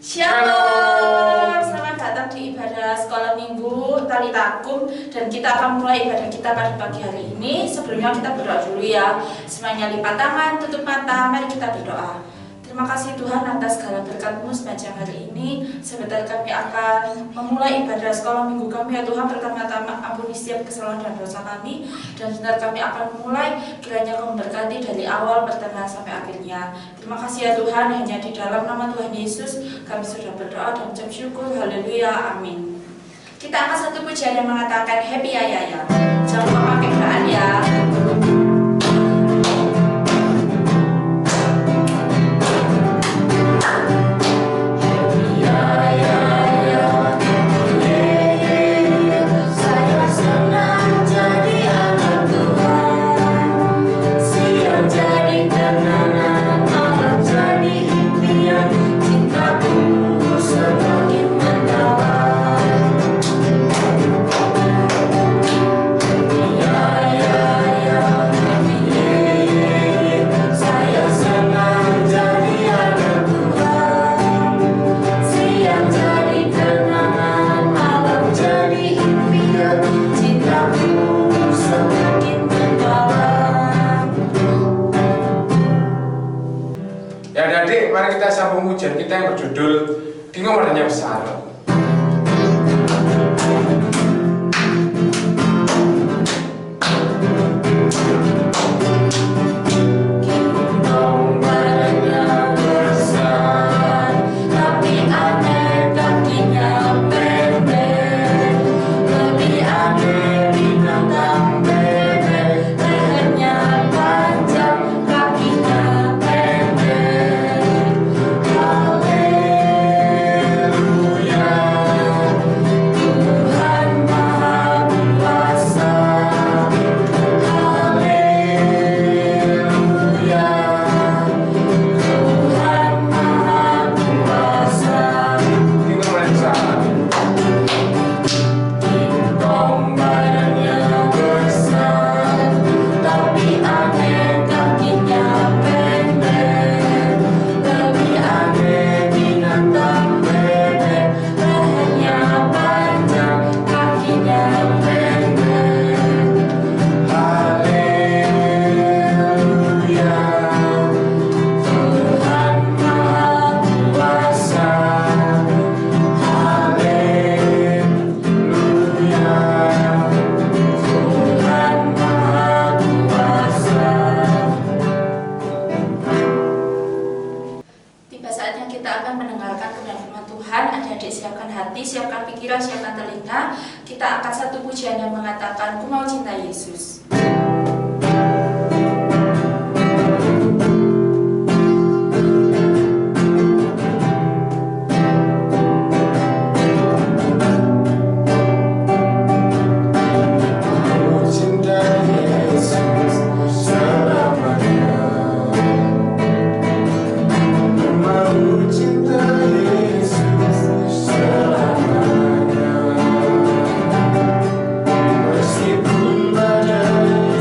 Shalom, selamat datang di ibadah sekolah minggu Talitakum. Dan kita akan mulai ibadah kita pada pagi hari ini. Sebelumnya kita berdoa dulu ya. Semuanya lipat tangan, tutup mata, mari kita berdoa. Terima kasih Tuhan atas segala berkat-Mu sepanjang hari ini. Sebentar kami akan memulai ibadah sekolah minggu kami ya Tuhan. Pertama-tama ampuni setiap kesalahan dan dosa kami. Dan sebentar kami akan memulai, kiranya Kau memberkati dari awal pertengahan sampai akhirnya. Terima kasih ya Tuhan, hanya di dalam nama Tuhan Yesus kami sudah berdoa dan ucap syukur. Haleluya, amin. Kita angkat satu pujian yang mengatakan Happy Ayaya. Jangan lupa pakai doa ya. Mari kita sambung ujian kita yang berjudul Dingomaranya Besar. Siapkan pikiran, siapkan telinga. Kita akan satu pujian yang mengatakan Ku mau cinta Yesus. Meskipun badai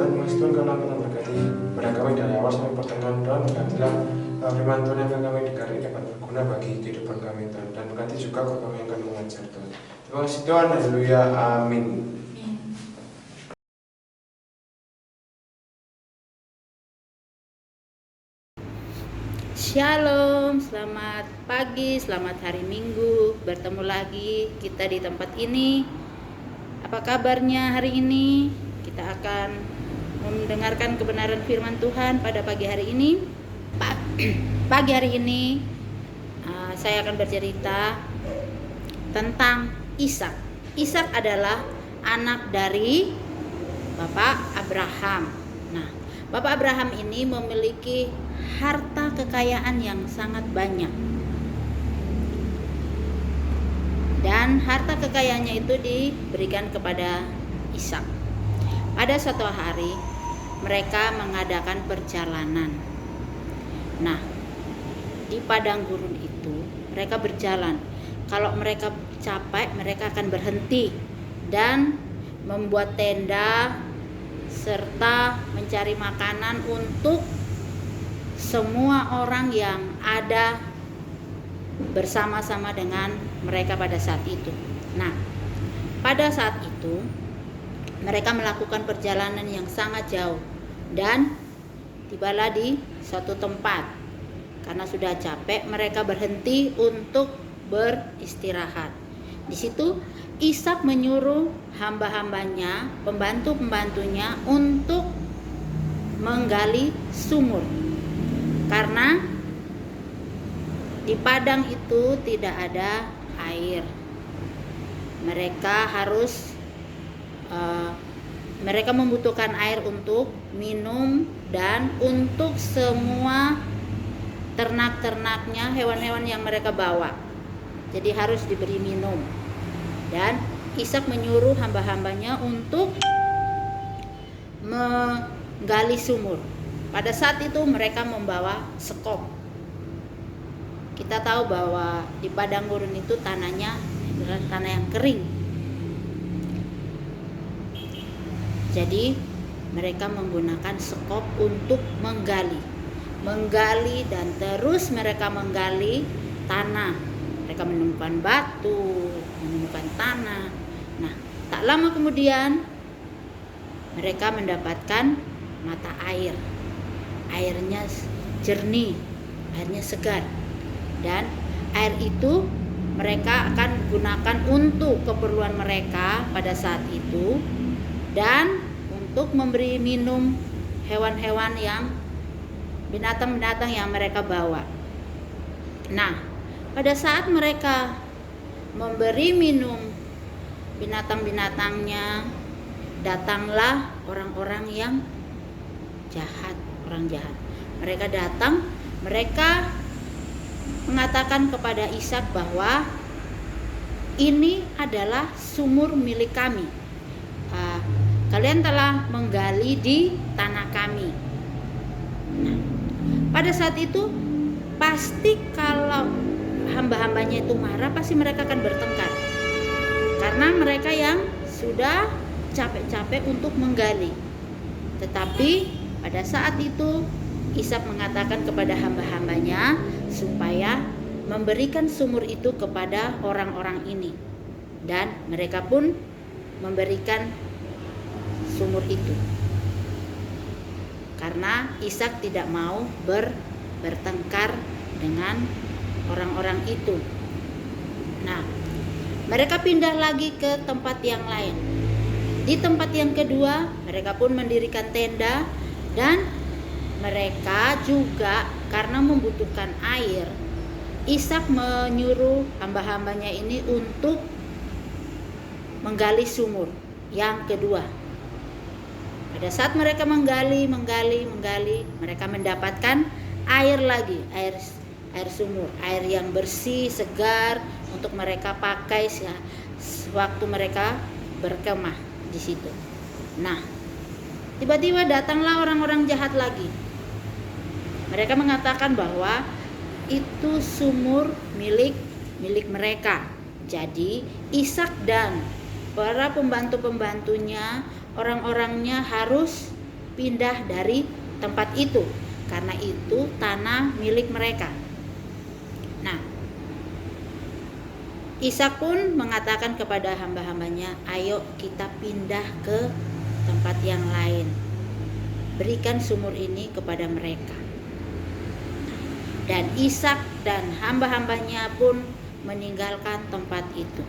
Tuhan, makasih Tuhan karena Engkau memberkati pada kami dari awal sampai pertengahan Tuhan. Berkatilah firman Tuhan yang akan kami dengar ini dapat berguna bagi kehidupan kami Tuhan, dan berkati juga guru kami yang akan mengajar Tuhan. Terima kasih Tuhan, haleluya, amin. Shalom, selamat pagi, selamat hari Minggu. Bertemu lagi kita di tempat ini. Apa kabarnya hari ini? Kita akan mendengarkan kebenaran firman Tuhan pada pagi hari ini. Pagi hari ini saya akan bercerita tentang Ishak. Ishak adalah anak dari Bapak Abraham. Nah, Bapak Abraham ini memiliki harta kekayaan yang sangat banyak, dan harta kekayaannya itu diberikan kepada Ishak. Pada suatu hari mereka mengadakan perjalanan. Nah, di padang gurun itu mereka berjalan. Kalau mereka capek, mereka akan berhenti dan membuat tenda serta mencari makanan untuk semua orang yang ada bersama-sama dengan mereka pada saat itu. Nah, pada saat itu mereka melakukan perjalanan yang sangat jauh dan tibalah di suatu tempat. Karena sudah capek, mereka berhenti untuk beristirahat. Di situ Ishak menyuruh hamba-hambanya, pembantu-pembantunya untuk menggali sumur. Karena di padang itu tidak ada air. Mereka membutuhkan air untuk minum dan untuk semua ternak-ternaknya, hewan-hewan yang mereka bawa. Jadi harus diberi minum. Dan Ishak menyuruh hamba-hambanya untuk menggali sumur. Pada saat itu mereka membawa sekop. Kita tahu bahwa di padang gurun itu tanahnya adalah tanah yang kering. Jadi mereka menggunakan sekop untuk menggali dan terus mereka menggali tanah. Mereka menemukan batu, menemukan tanah. Nah, tak lama kemudian mereka mendapatkan mata air. Airnya jernih, airnya segar, dan air itu mereka akan gunakan untuk keperluan mereka pada saat itu dan untuk memberi minum hewan-hewan yang binatang-binatang yang mereka bawa. Nah, pada saat mereka memberi minum binatang-binatangnya, datanglah orang-orang yang jahat. Orang jahat. Mereka datang, mereka mengatakan kepada Ishak bahwa ini adalah sumur milik kami. Kalian telah menggali di tanah kami. Nah, pada saat itu pasti kalau hamba-hambanya itu marah, pasti mereka akan bertengkar. Karena mereka yang sudah capek-capek untuk menggali. Tetapi pada saat itu Ishak mengatakan kepada hamba-hambanya supaya memberikan sumur itu kepada orang-orang ini, dan mereka pun memberikan sumur itu karena Ishak tidak mau bertengkar dengan orang-orang itu. Nah, mereka pindah lagi ke tempat yang lain. Di tempat yang kedua mereka pun mendirikan tenda. Dan mereka juga karena membutuhkan air, Ishak menyuruh hamba-hambanya ini untuk menggali sumur yang kedua. Pada saat mereka menggali, mereka mendapatkan air lagi, air sumur, air yang bersih, segar untuk mereka pakai sewaktu mereka berkemah di situ. Nah, tiba-tiba datanglah orang-orang jahat lagi. Mereka mengatakan bahwa itu sumur milik mereka. Jadi Ishak dan para pembantu-pembantunya, orang-orangnya harus pindah dari tempat itu, karena itu tanah milik mereka. Nah, Ishak pun mengatakan kepada hamba-hambanya, ayo kita pindah ke tempat yang lain, berikan sumur ini kepada mereka. Dan Ishak dan hamba-hambanya pun meninggalkan tempat itu.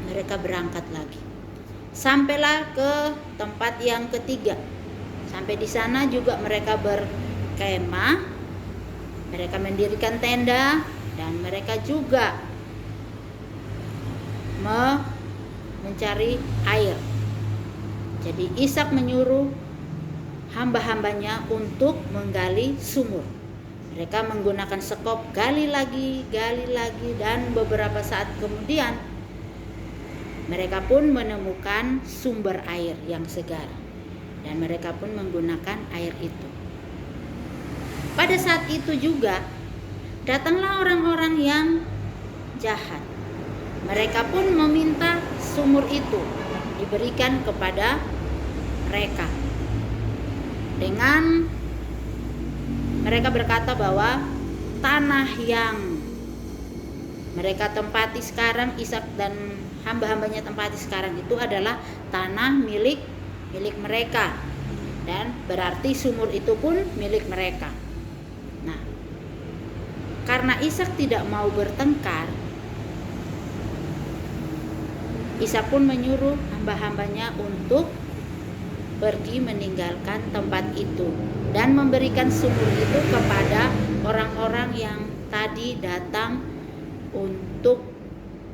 Mereka berangkat lagi. Sampailah ke tempat yang ketiga. Sampai di sana juga mereka berkemah, mereka mendirikan tenda, dan mereka juga mencari air. Jadi Ishak menyuruh hamba-hambanya untuk menggali sumur. Mereka menggunakan sekop, gali lagi, dan beberapa saat kemudian mereka pun menemukan sumber air yang segar, dan mereka pun menggunakan air itu. Pada saat itu juga datanglah orang-orang yang jahat. Mereka pun meminta sumur itu diberikan kepada mereka. Dengan mereka berkata bahwa tanah yang mereka tempati sekarang, Ishak dan hamba-hambanya tempati sekarang itu adalah tanah milik mereka, dan berarti sumur itu pun milik mereka. Nah, karena Ishak tidak mau bertengkar, Ishak pun menyuruh hamba-hambanya untuk pergi meninggalkan tempat itu dan memberikan sumur itu kepada orang-orang yang tadi datang untuk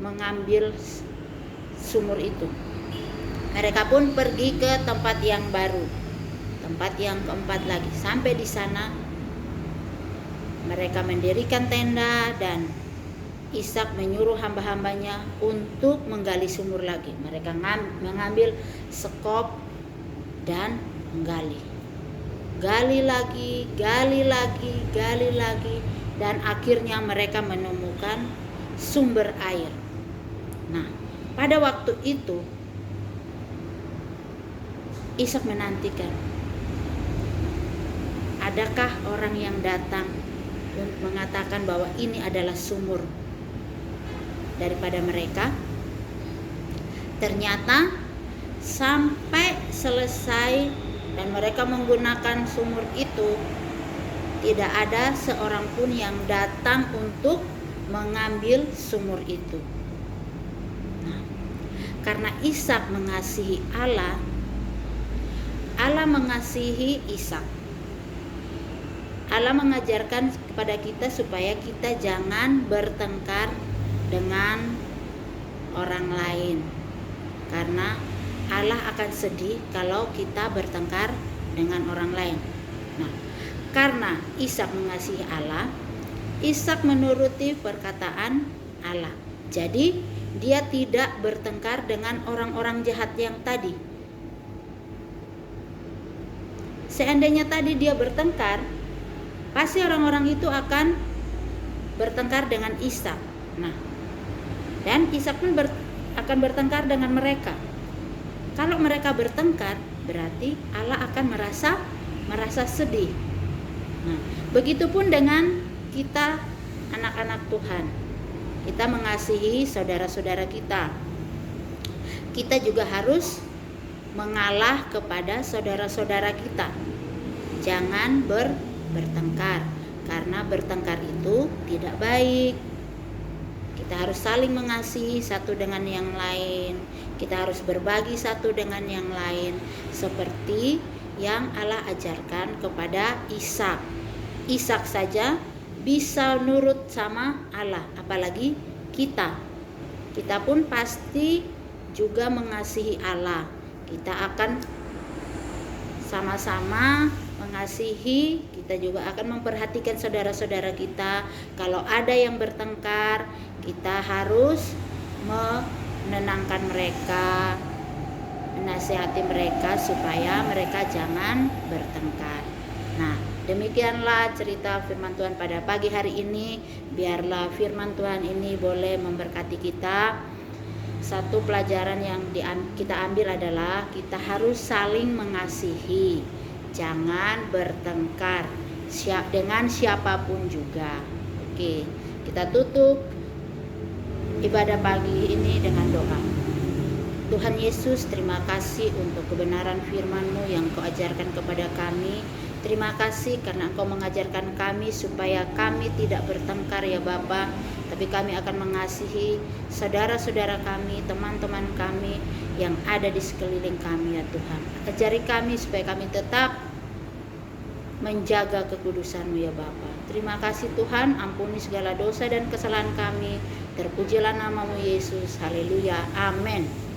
mengambil sumur itu. Mereka pun pergi ke tempat yang baru, tempat yang keempat lagi. Sampai di sana mereka mendirikan tenda, dan Ishak menyuruh hamba-hambanya untuk menggali sumur lagi. Mereka mengambil sekop dan menggali. Gali lagi, dan akhirnya mereka menemukan sumber air. Nah, pada waktu itu Ishak menantikan, adakah orang yang datang untuk mengatakan bahwa ini adalah sumur daripada mereka. Ternyata sampai selesai dan mereka menggunakan sumur itu, tidak ada seorang pun yang datang untuk mengambil sumur itu. Nah, karena Ishak mengasihi Allah, Allah mengasihi Ishak. Allah mengajarkan kepada kita supaya kita jangan bertengkar dengan orang lain, karena Allah akan sedih kalau kita bertengkar dengan orang lain. Nah, karena Ishak mengasihi Allah, Ishak menuruti perkataan Allah. Jadi dia tidak bertengkar dengan orang-orang jahat yang tadi. Seandainya tadi dia bertengkar, pasti orang-orang itu akan bertengkar dengan Ishak. Nah, dan Ishak pun akan bertengkar dengan mereka. Kalau mereka bertengkar, berarti Allah akan merasa sedih. Nah, begitupun dengan kita anak-anak Tuhan. Kita mengasihi saudara-saudara kita. Kita juga harus mengalah kepada saudara-saudara kita. Jangan bertengkar, karena bertengkar itu tidak baik. Kita harus saling mengasihi satu dengan yang lain. Kita harus berbagi satu dengan yang lain, seperti yang Allah ajarkan kepada Ishak. Ishak saja bisa nurut sama Allah, apalagi kita. Kita pun pasti juga mengasihi Allah. Kita akan sama-sama mengasihi, kita juga akan memperhatikan saudara-saudara kita. Kalau ada yang bertengkar, kita harus menenangkan mereka, menasihati mereka supaya mereka jangan bertengkar. Nah, demikianlah cerita firman Tuhan pada pagi hari ini. Biarlah firman Tuhan ini boleh memberkati kita satu pelajaran yang kita ambil adalah kita harus saling mengasihi, jangan bertengkar dengan siapapun juga. Oke, kita tutup ibadah pagi ini dengan doa. Tuhan Yesus, terima kasih untuk kebenaran firman-Mu yang Kau ajarkan kepada kami. Terima kasih karena Engkau mengajarkan kami supaya kami tidak bertengkar ya Bapa, tapi kami akan mengasihi saudara-saudara kami, teman-teman kami yang ada di sekeliling kami ya Tuhan. Ajari kami supaya kami tetap menjaga kekudusan-Mu ya Bapa. Terima kasih Tuhan, ampuni segala dosa dan kesalahan kami. Terpujilah nama-Mu Yesus. Haleluya. Amin.